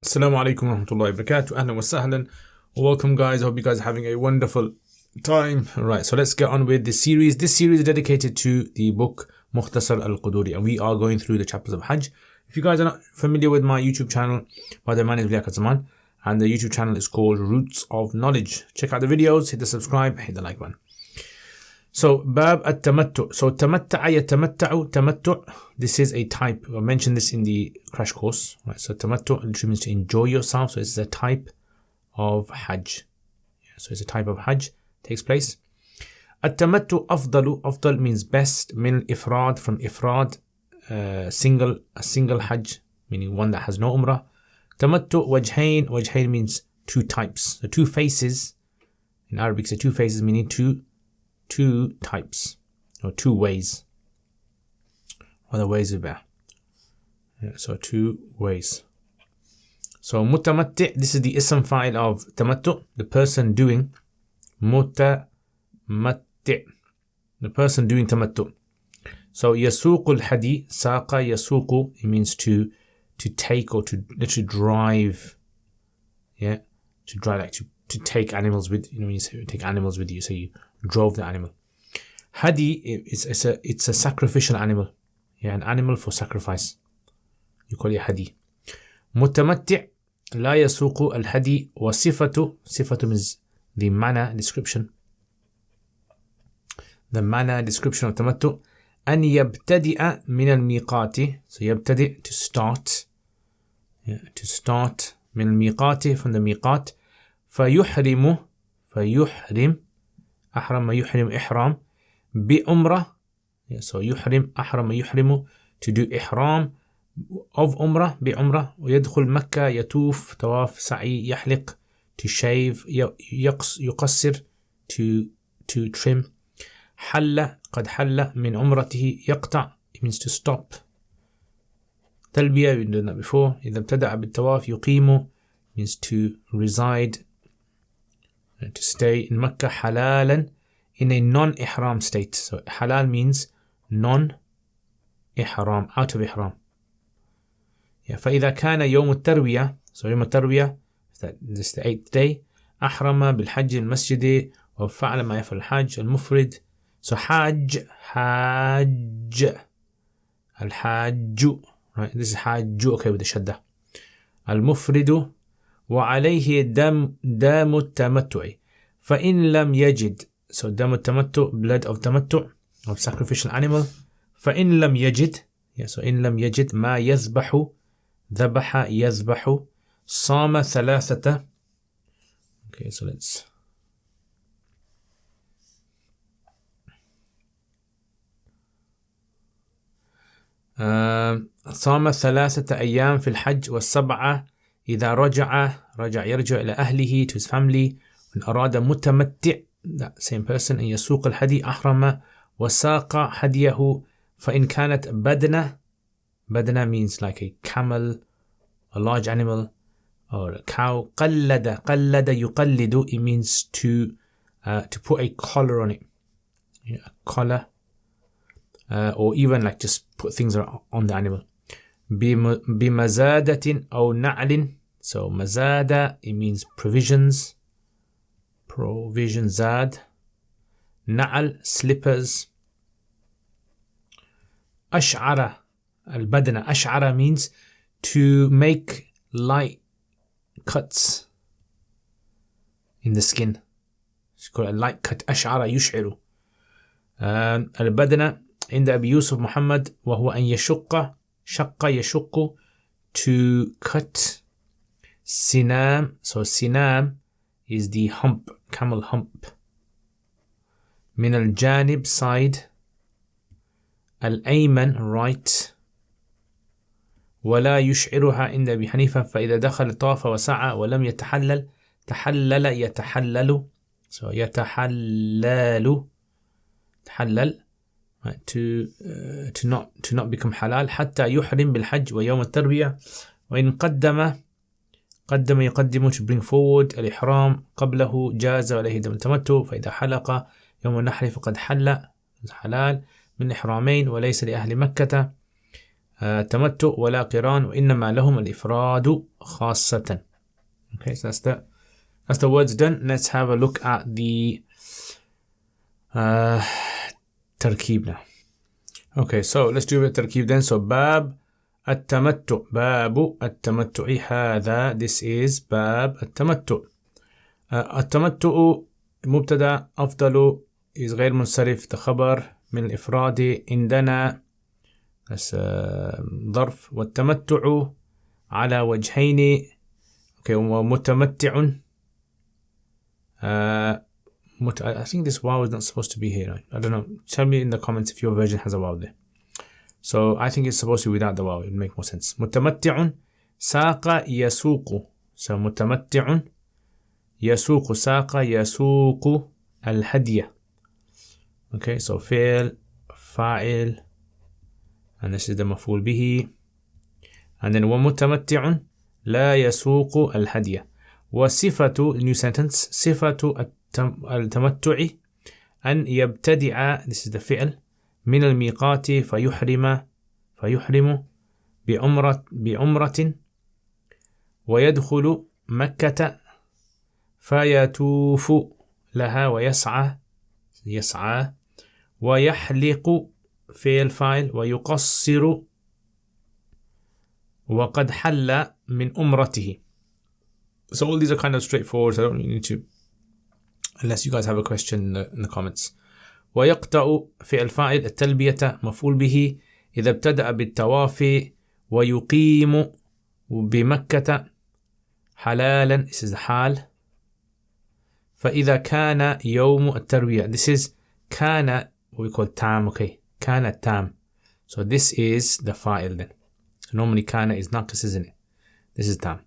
Assalamu alaikum wa rahmatullahi wa barakatuh. Ahlan wa sahlan. Welcome guys. I hope you guys are having a wonderful time. Alright, so let's get on with this series. This series is dedicated to the book Mukhtasar al-Qudoori, and we are going through the chapters of Hajj. If you guys are not familiar with my YouTube channel, by the way, my name is Liaquat, and the YouTube channel is called Roots of Knowledge. Check out the videos, hit the subscribe, hit the like button. So, Bab at-Tamatu. So, tamatta'a yatamatta'u, tamattu'. This is a type. I mentioned this in the crash course. Right? So, tamattu literally means to enjoy yourself. So, it's a type of Hajj. So, it's a type of Hajj takes place. At-Tamattu afdalu. Afdal means best. Min ifrad, from ifrad. A single Hajj, meaning one that has no umrah. Tamattu wajhain. Wajhain means two types. The two faces. In Arabic, it's two faces, meaning two types or two ways. Other ways is better. So two ways. So mutamatti, this is the ism fa'il of tamattu, the person doing mutamatti, the person doing tamattu. So yasuqul hadi, saqa yasuqu, it means to take or to literally drive. Yeah, to drive, like to take animals with, when you say take animals with you, so you drove the animal. Hadi, it's a sacrificial animal. Yeah, an animal for sacrifice. You call it hadi. Mutamatti' la yasuqu al-hadi wa sifatu. Sifatu means the manner, description. The manner, description of tamattu. An yabtadi'a min al-miqati. So yabtadi', to start. Yeah, to start min al-miqati, from the miqat. فيحرم أحرم يحرم إحرام بأمرة. So يحرم أحرم يحرم, to do إحرام of umrah بعمرة. ويدخل مكة, يطوف طواف سعي, يحلق, to shave, يقصر, to trim. حل قد حل من عمرته, يقطع, it means to stop. تلبية, we did that before. إذا ابتدأ بالطواف يقيم, means to reside, to stay in Mecca. Halalan, in a non-ihram state. So halal means non-ihram, out of ihram. Yeah. فإذا كان يوم التروية, so يوم التروية, this is the 8th day. أحرم بالحج المسجد وفعل ما يفعل الحاج المفرد. So حاج, الحاج, right? This is حاج, okay, with the shadda. المفرد وعليه دم التمتع فإن لم يجد. So دم التمتع, blood of tamattu, of sacrificial animal. فإن لم يجد, yeah, so إن لم يجد ما يذبح, ذبح يذبح. صام ثلاثة. Okay, so let's صام ثلاثة أيام في الحج والسبعة إذا رجع يرجع إلى أهله, to his family. وإن أراد متمتع, that same person, أن يسوق الهدي أحرم وساق هديه. فإن كانت بدنة means like a camel, a large animal, or a cow. قلد يقلد, it means to put a collar on it, yeah, a collar, or even like just put things on the animal. بمزادة أو نعل. So mazada, it means provisions, zad. Na'al, slippers. Ash'ara al-badana. Ash'ara means to make light cuts in the skin. It's called a light cut. Ash'ara yush'iru. Al-badana عند أبي يوسف محمد وهو أن يشق, شق يشق, to cut. Sinam, so sinam is the hump, camel hump. Min al-janib, side. Al-ayman, right. ولا يشعرها عند أبي حنيفة فإذا دخل طاف وسعى ولم يتحلل. تحلل يتحلل, so يتحلل, right, to not become halal. حتى يحرم بالحج ويوم التربية. وإن قدم يقدم, to bring forward. الإحرام قبله جاز عليه دم التمتع. فإذا حلق يوم النحر فقد حل, حلال من إحرامين وليس لأهل مكة. تمتع ولا قران وإنما لهم الإفراد خاصة. Okay, so that's the words done. Let's have a look at the تركيب now. Okay, so let's do a تركيب then. So باب التمتع. باب التمتع هذا. This is باب التمتع. التمتع مبتدا، أفضل is غير منصرف، the خبر من الإفراد عندنا بس ظرف. والتمتع على وجهين. Okay, ومتمتع. I think this wow is not supposed to be here. I don't know. Tell me in the comments if your version has a wow there. So I think it's supposed to be without the wow. It would make more sense. متمتع ساق يسوق. So متمتع يسوق ساق يسوق الهدية. Okay, so فعل فاعل and this is the مفعول به. And then ومتمتع لا يسوق الهدية. وصفة new sentence صفة التمتع أن يبتدع this is the فعل من الميقات فيحرم بعمرة ويدخل مكة فيطوف لها يسعى ويحلق فعل فاعل ويقصر وقد حل من عمرته. So all these are kind of straightforward, so I don't really need to, unless you guys have a question in the comments. ويقطع فعل فاعل التلبية مفعول به إذا ابتدأ بالطواف ويقيم بمكة حلالا this is the حال. فإذا كان يوم التروية this is كان what we call تام. Okay, كان تام. So this is the فاعل then. So normally كان is ناقص, isn't it? This is تام.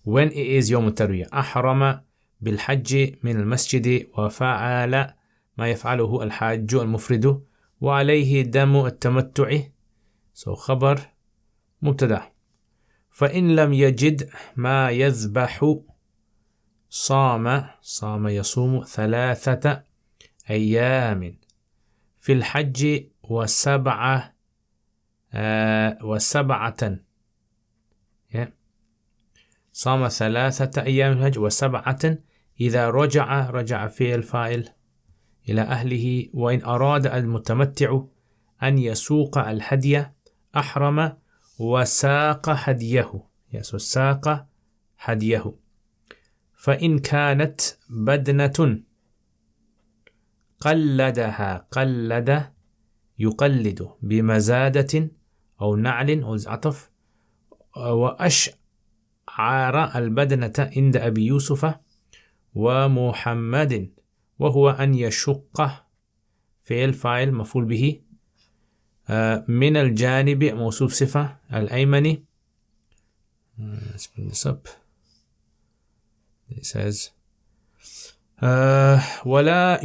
When it is يوم التروية أحرم بالحج من المسجد وفعل ما يفعله الحاج المفرد وعليه دم التمتع. So خبر مبتدأ. فإن لم يجد ما يذبح صام يصوم 3 أيام في الحج وسبعة صام 3 أيام في الحج وسبعة إذا رجع فعل فاعل إلى أهله. وإن أراد المتمتع أن يسوق الهدي أحرم وساق هديه. ساق هديه. فإن كانت بدنة قلدها قلد يقلد بمزادة أو نعل أو عطف. وأشعر البدنة عند أبي يوسف ومحمد وهو أن يشق فعل فاعل مفعول به من الجانب موصوف صفة الأيمن. Let's bring this up. It says ولا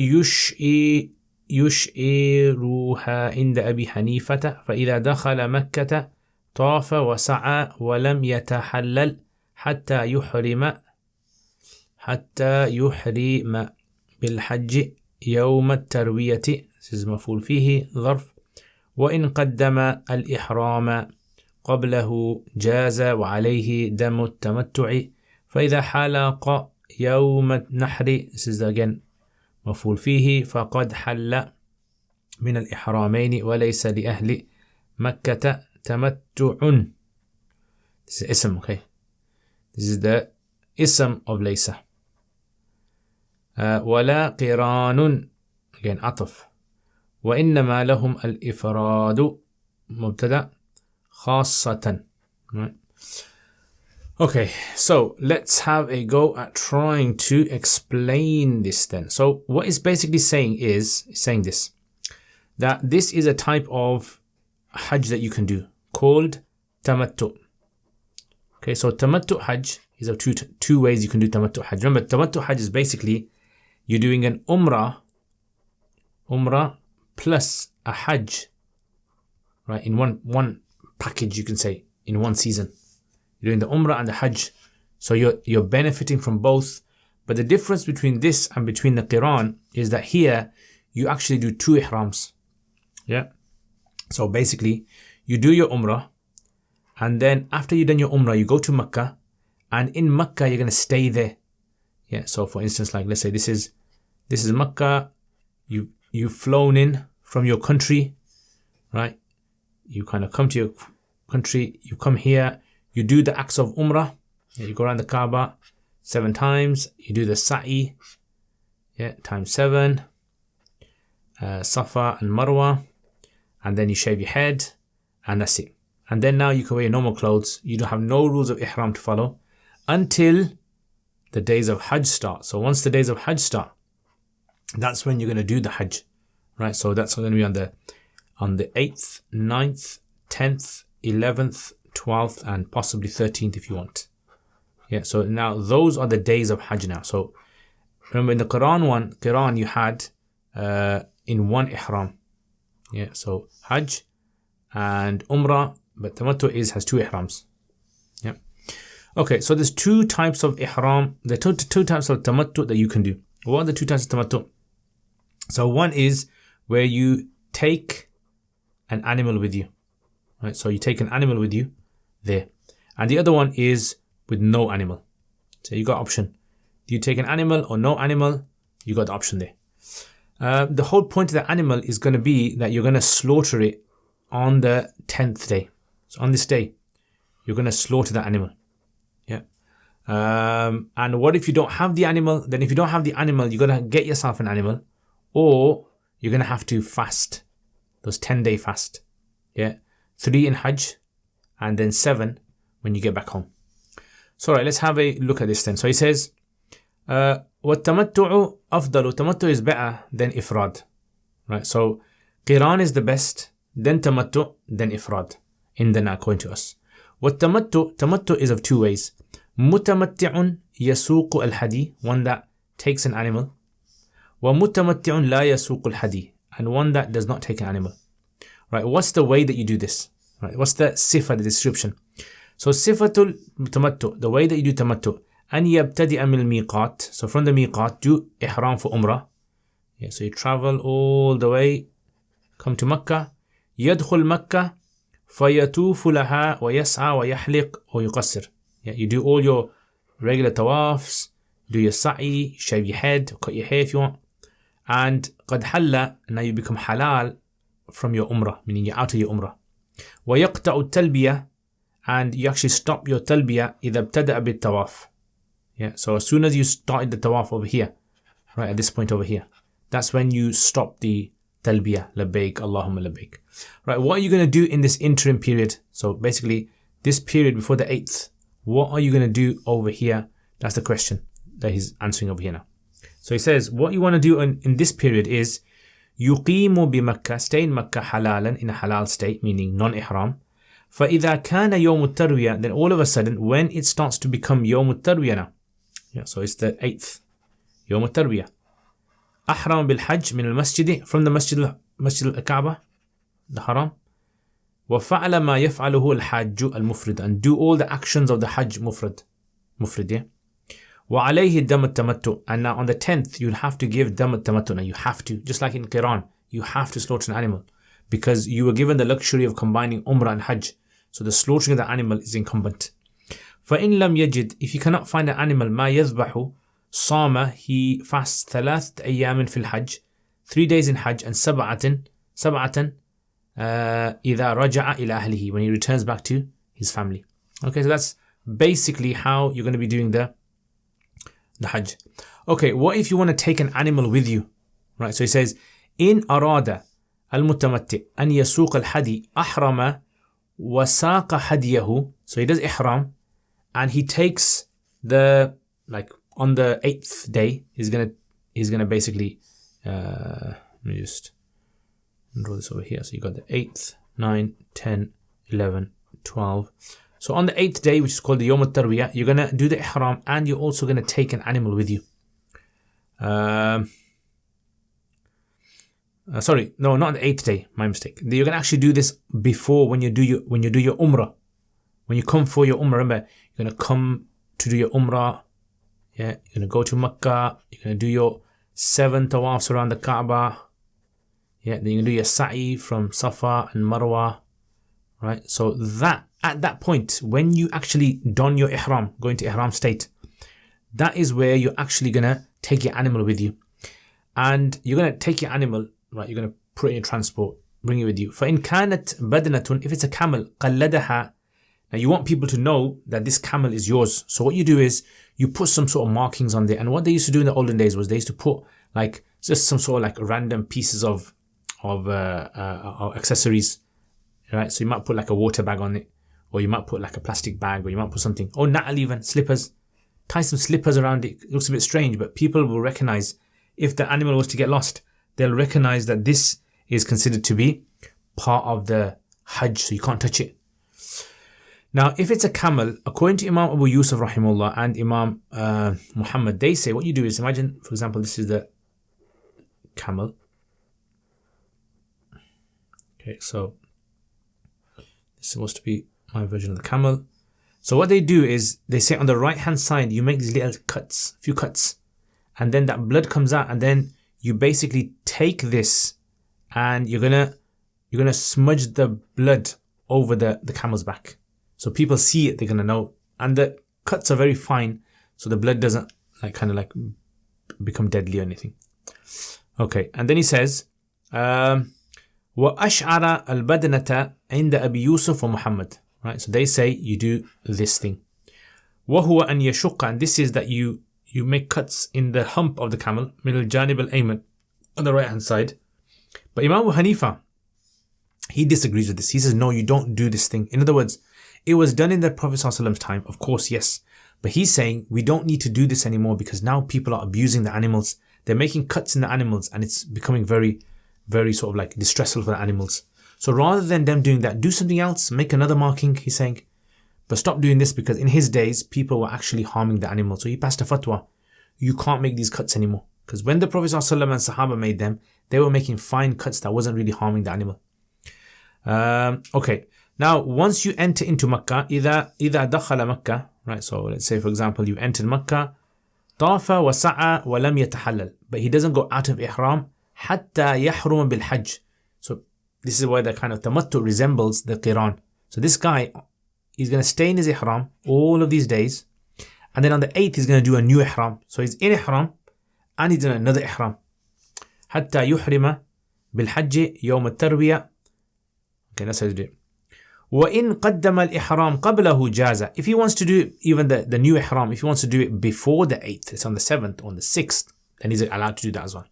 يشعرها عند أبي حنيفة فإذا دخل مكة طاف وسعى ولم يتحلل حتى يحرم بالحج يوم التروية مفعول فيه ظرف. وإن قدم الإحرام قبله جاز وعليه دم التمتع. فإذا حلق يوم النحر again مفعول فيه فقد حل من الإحرامين وليس لأهل مكة تمتع. This is اسم. Okay, this is the اسم of ليس. ولا قران again عطف. وإنما لهم الإفراد مبتدأ خاصة. Right. Okay, so let's have a go at trying to explain this then. So what it's basically saying is saying this, that this is a type of Hajj that you can do called Tamatu. Okay, so Tamatu Hajj is of two ways you can do Tamatu Hajj. Remember, Tamatu Hajj is basically you're doing an Umrah plus a Hajj, right? In one package, you can say, in one season. You're doing the Umrah and the Hajj. So you're benefiting from both. But the difference between this and between the Qiran is that here you actually do 2 ihrams. Yeah. So basically, you do your Umrah And then after you've done your Umrah, you go to Mecca, and in Mecca you're going to stay there. Yeah, so for instance, like let's say this is Mecca, you've flown in from your country, right? You kind of come to your country, you come here, you do the acts of Umrah, yeah, you go around the Kaaba 7 times, you do the Sa'i, yeah, times 7, Safa and Marwa, and then you shave your head, and that's it. And then now you can wear your normal clothes. You don't have no rules of Ihram to follow until the days of Hajj start. So once the days of Hajj start, that's when you're going to do the Hajj, right? So that's going to be on the 8th, 9th, 10th, 11th, 12th, and possibly 13th if you want. Yeah, so now those are the days of Hajj now. So remember in the Quran you had in one Ihram. Yeah, so Hajj and Umrah, but Tamatu has 2 Ihrams. Yeah. Okay, so there's 2 types of Ihram. There are two types of Tamatu that you can do. What are the 2 types of Tamatu? So one is where you take an animal with you. Right, so you take an animal with you there. And the other one is with no animal. So you got option. Do you take an animal or no animal? You got the option there. The whole point of the animal is going to be that you're going to slaughter it on the 10th day. So on this day, you're going to slaughter the animal. Yeah. And what if you don't have the animal? Then if you don't have the animal, you're going to get yourself an animal, or you're going to have to fast. Those 10-day fast. Yeah. 3 in Hajj, and then 7 when you get back home. So right, let's have a look at this then. So he says, وَالتَّمَتُّعُ أَفْضَلُ. Tamattu is better than ifrad. Right, so Qiran is the best, then Tamattu, then ifrad. In the according to us. Tamattu is of 2 ways. مُتَمَتِّعٌ يَسُوقُ الْحَدِي, one that takes an animal. وَمُتَمَتِّعٌ لَا يَسُوقُ الْحَدِي, and one that does not take an animal. Right, what's the way that you do this? Right, what's the sifa, the description? So sifatul tamattu, the way that you do tamattu, an yabtadi'a min al-miqat. So from the miqat, do ihram for umrah. Yeah, so you travel all the way, come to Makkah, yadkhul Makkah, fayatufu laha wa yas'a wa yahliq wa yuqassir. Yeah, you do all your regular tawafs, do your sa'i, shave your head, cut your hair if you want, and qad halla, now you become halal from your umrah, meaning you're out of your umrah. Wa yaqta'u talbiyah, and you actually stop your talbiyah إذا ابتدأ بالتواف. Yeah, so as soon as you started the tawaf over here, right at this point over here, that's when you stop the talbiyah, labbaik, Allahumma labbaik. Right, what are you going to do in this interim period? So basically, this period before the 8th, what are you going to do over here? That's the question that he's answering over here now. So he says, what you want to do in this period is, يُقِيمُ بِمَكَّةِ, stay in Makkah halalan, in a halal state, meaning non-ihram. فَإِذَا كَانَ يَوْمُ التَّرْوِيَةِ, then all of a sudden, when it starts to become يوم التروية now, yeah, so it's the 8th, يوم التروية, أحرم بالحج من المسجد, from the masjid al-Kaaba, the haram, وَفَعْلَ مَا يَفْعَلُهُ الْحَاجُّ الْمُفْرِدُ, and do all the actions of the Hajj mufrid, yeah. وَعَلَيْهِ دَمَ التَّمَتُّ, and now on the 10th, you'll have to give dam al-tamattu. Now you have to, just like in Qiran, you have to slaughter an animal, because you were given the luxury of combining Umrah and Hajj. So the slaughtering of the animal is incumbent. فَإِن لَمْ يَجِدْ, if you cannot find an animal, مَا يَذْبَحُ, صَامَ, he fasts 3 أيام في الحج, 3 days in Hajj, and سبعة إذا رجع إلى أهله, when he returns back to his family. Okay, so that's basically how you're going to be doing the Hajj. Okay, what if you want to take an animal with you? Right, so he says, إن أراد المتمتع أن يسوق الحدي أحرم وساق حديه. So he does ihram and he takes the, like on the 8th day, he's gonna basically let me just draw this over here. So you got the 8th, 9, 10, 11, 12. So on the 8th day, which is called the Yawm al-Tarwiyah, you're gonna do the ihram and you're also gonna take an animal with you. Sorry, no, not the 8th day. My mistake. You're gonna actually do this before, when you do your umrah. When you come for your umrah, remember, you're gonna come to do your umrah. Yeah, you're gonna go to Makkah. You're gonna do your 7 tawafs around the Kaaba. Yeah, then you're gonna do your sa'i from Safa and Marwa. right? So that at that point, when you actually don your ihram, go into ihram state, that is where you're actually gonna take your animal with you, and you're gonna take your animal, right? You're gonna put it in your transport, bring it with you. فَإِنْ كَانَتْ بَدْنَةٌ, if it's a camel, قَلَّدَهَا. Now you want people to know that this camel is yours. So what you do is you put some sort of markings on there. And what they used to do in the olden days was they used to put like just some sort of like random pieces of accessories, right? So you might put like a water bag on it, or you might put like a plastic bag, or you might put something, or nat'al even, slippers. Tie some slippers around it. It looks a bit strange, but people will recognize if the animal was to get lost, they'll recognize that this is considered to be part of the Hajj, so you can't touch it. Now, if it's a camel, according to Imam Abu Yusuf rahimahullah and Imam Muhammad, they say what you do is, imagine, for example, this is the camel. Okay, so this is supposed to be my version of the camel. So what they do is, they say on the right hand side, you make these little cuts, few cuts, and then that blood comes out, and then you basically take this and you're gonna smudge the blood over the camel's back. So people see it, they're gonna know. And the cuts are very fine, so the blood doesn't like become deadly or anything. Okay, and then he says, وَأَشْعَرَ الْبَدْنَةَ عِنْدَ أَبِي يُوسُف وَمُحَمَّدٍ. Right, so they say you do this thing. وَهُوَ أَنْ يَشُقَّ, and this is that you make cuts in the hump of the camel, مِنَ الْجَانِبِ الْأَيْمَنِ, on the right hand side. But Imam Abu Hanifa, he disagrees with this. He says, no, you don't do this thing. In other words, it was done in the Prophet ﷺ's time, of course, yes. But he's saying we don't need to do this anymore because now people are abusing the animals. They're making cuts in the animals and it's becoming very, very sort of like distressful for the animals. So rather than them doing that, do something else, make another marking, he's saying. But stop doing this because in his days, people were actually harming the animals. So he passed a fatwa. You can't make these cuts anymore. Because when the Prophet ﷺ and Sahaba made them, they were making fine cuts that wasn't really harming the animal. Okay. Now, once you enter into Makkah, إذا دخل Makkah, right? So let's say, for example, you entered Makkah, طاف وسعى ولم يتحلل, but he doesn't go out of ihram حتى يحرم بالحج. So this is why the kind of Tamatu resembles the Qiran. So this guy, he's going to stay in his ihram all of these days, and then on the 8th he's going to do a new ihram. So he's in ihram and he's in another ihram. حتى يحرم بالحج يوم التروية. Okay, that's how you do it. وَإِن قَدَّمَ الْإِحْرَامِ قَبْلَهُ جَازَ. If he wants to do even the new ihram, if he wants to do it before the 8th, it's on the 7th, on the 6th, then he's allowed to do that as well.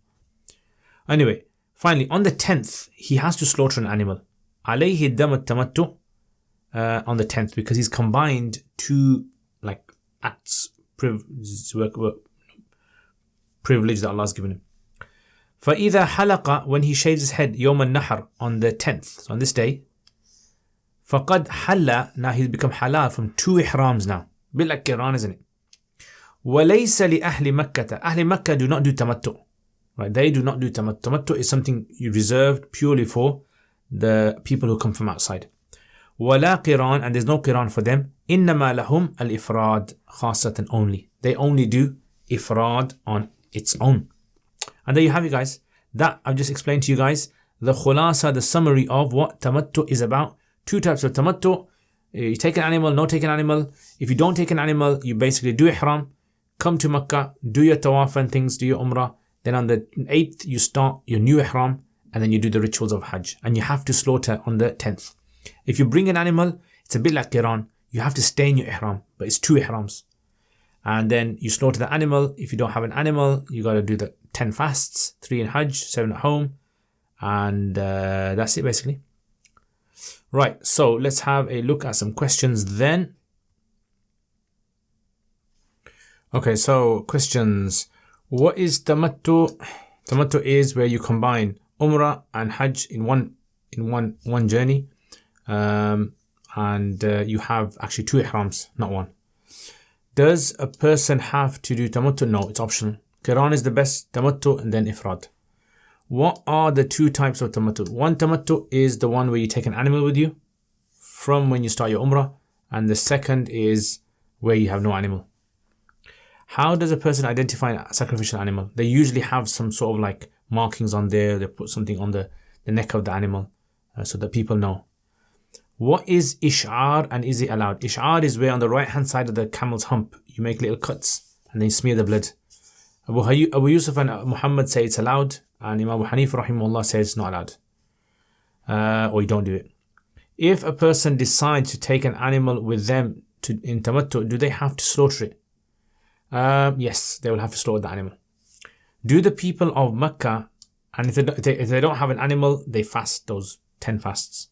Anyway, finally, on the 10th, he has to slaughter an animal. عليه الدم التمتع, on the 10th, because he's combined two like acts, privilege that Allah has given him. فَإِذَا حَلَقَ, when he shaves his head, يوم النحر, on the 10th, so on this day, فَقَدْ حَلَّ, now he's become halal from two ihrams now. A bit like Qiran, isn't it? وَلَيْسَ لِأَهْلِ مَكَّةَ, Ahli Makkah do not do tamattu. Right, they do not do tamattu. Tamattu is something you reserved purely for the people who come from outside. وَلَا قِرَان, and there's no Qiran for them. إِنَّمَا لَهُمْ الْإِفْرَاد خاصة only. They only do ifrad on its own. And there you have it, guys. That I've just explained to you guys. The khulasa, the summary of what tamattu is about. Two types of tamattu. You take an animal, no take an animal. If you don't take an animal, you basically do ihram, come to Makkah, do your tawaf and things, do your umrah. Then on the 8th, you start your new ihram, and then you do the rituals of Hajj. And you have to slaughter on the 10th. If you bring an animal, it's a bit like Qiran. You have to stay in your ihram, but it's two ihrams. And then you slaughter the animal. If you don't have an animal, you got to do the 10 fasts, 3 in Hajj, 7 at home. And that's it basically. Right, so let's have a look at some questions then. Okay, so questions. What is tamattu? Tamattu is where you combine umrah and hajj in one journey, and you have actually two ihrams, not one. Does a person have to do tamattu? No, it's optional. Qiran is the best, tamattu and then ifrad. What are the two types of tamattu? One tamattu is the one where you take an animal with you from when you start your umrah, and the second is where you have no animal. How does a person identify a sacrificial animal? They usually have some sort of like markings on there. They put something on the neck of the animal so that people know. What is ish'ar and is it allowed? Ish'ar is where on the right hand side of the camel's hump you make little cuts and then you smear the blood. Abu Yusuf and Muhammad say it's allowed, and Imam Abu Hanifa rahimahullah says it's not allowed. Or you don't do it. If a person decides to take an animal with them in Tamatu, do they have to slaughter it? Yes, they will have to slaughter the animal. Do the people of Mecca, and if they don't have an animal, they fast those 10 fasts.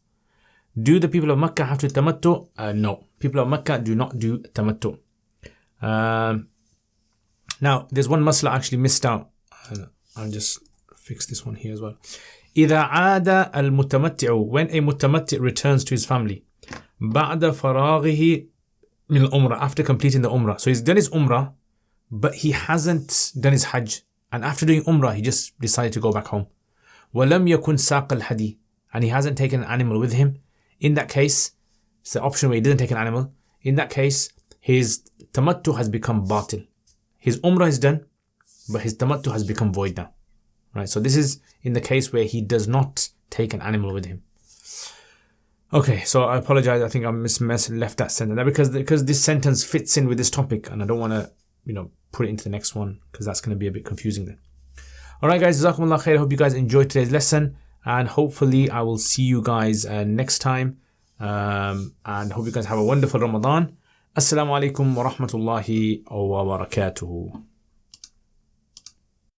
Do the people of Mecca have to Tamattu? No. People of Mecca do not do Tamattu. Now, there's one masla I actually missed out. I'll just fix this one here as well. إذا عاد المتمتع, when a mutamatти returns to his family, بعد فراغه من العمرة, after completing the umrah. So he's done his umrah, but he hasn't done his hajj. And after doing umrah, he just decided to go back home. وَلَمْ يَكُنْ سَاقَ الْحَدِي, and he hasn't taken an animal with him. In that case, it's the option where he didn't take an animal. In that case, his tamattu has become batil. His umrah is done, but his tamattu has become void now. Right, so this is in the case where he does not take an animal with him. Okay, so I apologize. I think I left that sentence there because this sentence fits in with this topic, and I don't want to, put it into the next one because that's going to be a bit confusing then. All right, guys, Jazakumullah khair. I hope you guys enjoyed today's lesson, and hopefully I will see you guys next time. And hope you guys have a wonderful Ramadan. Assalamu alaikum wa rahmatullahi wa barakatuhu.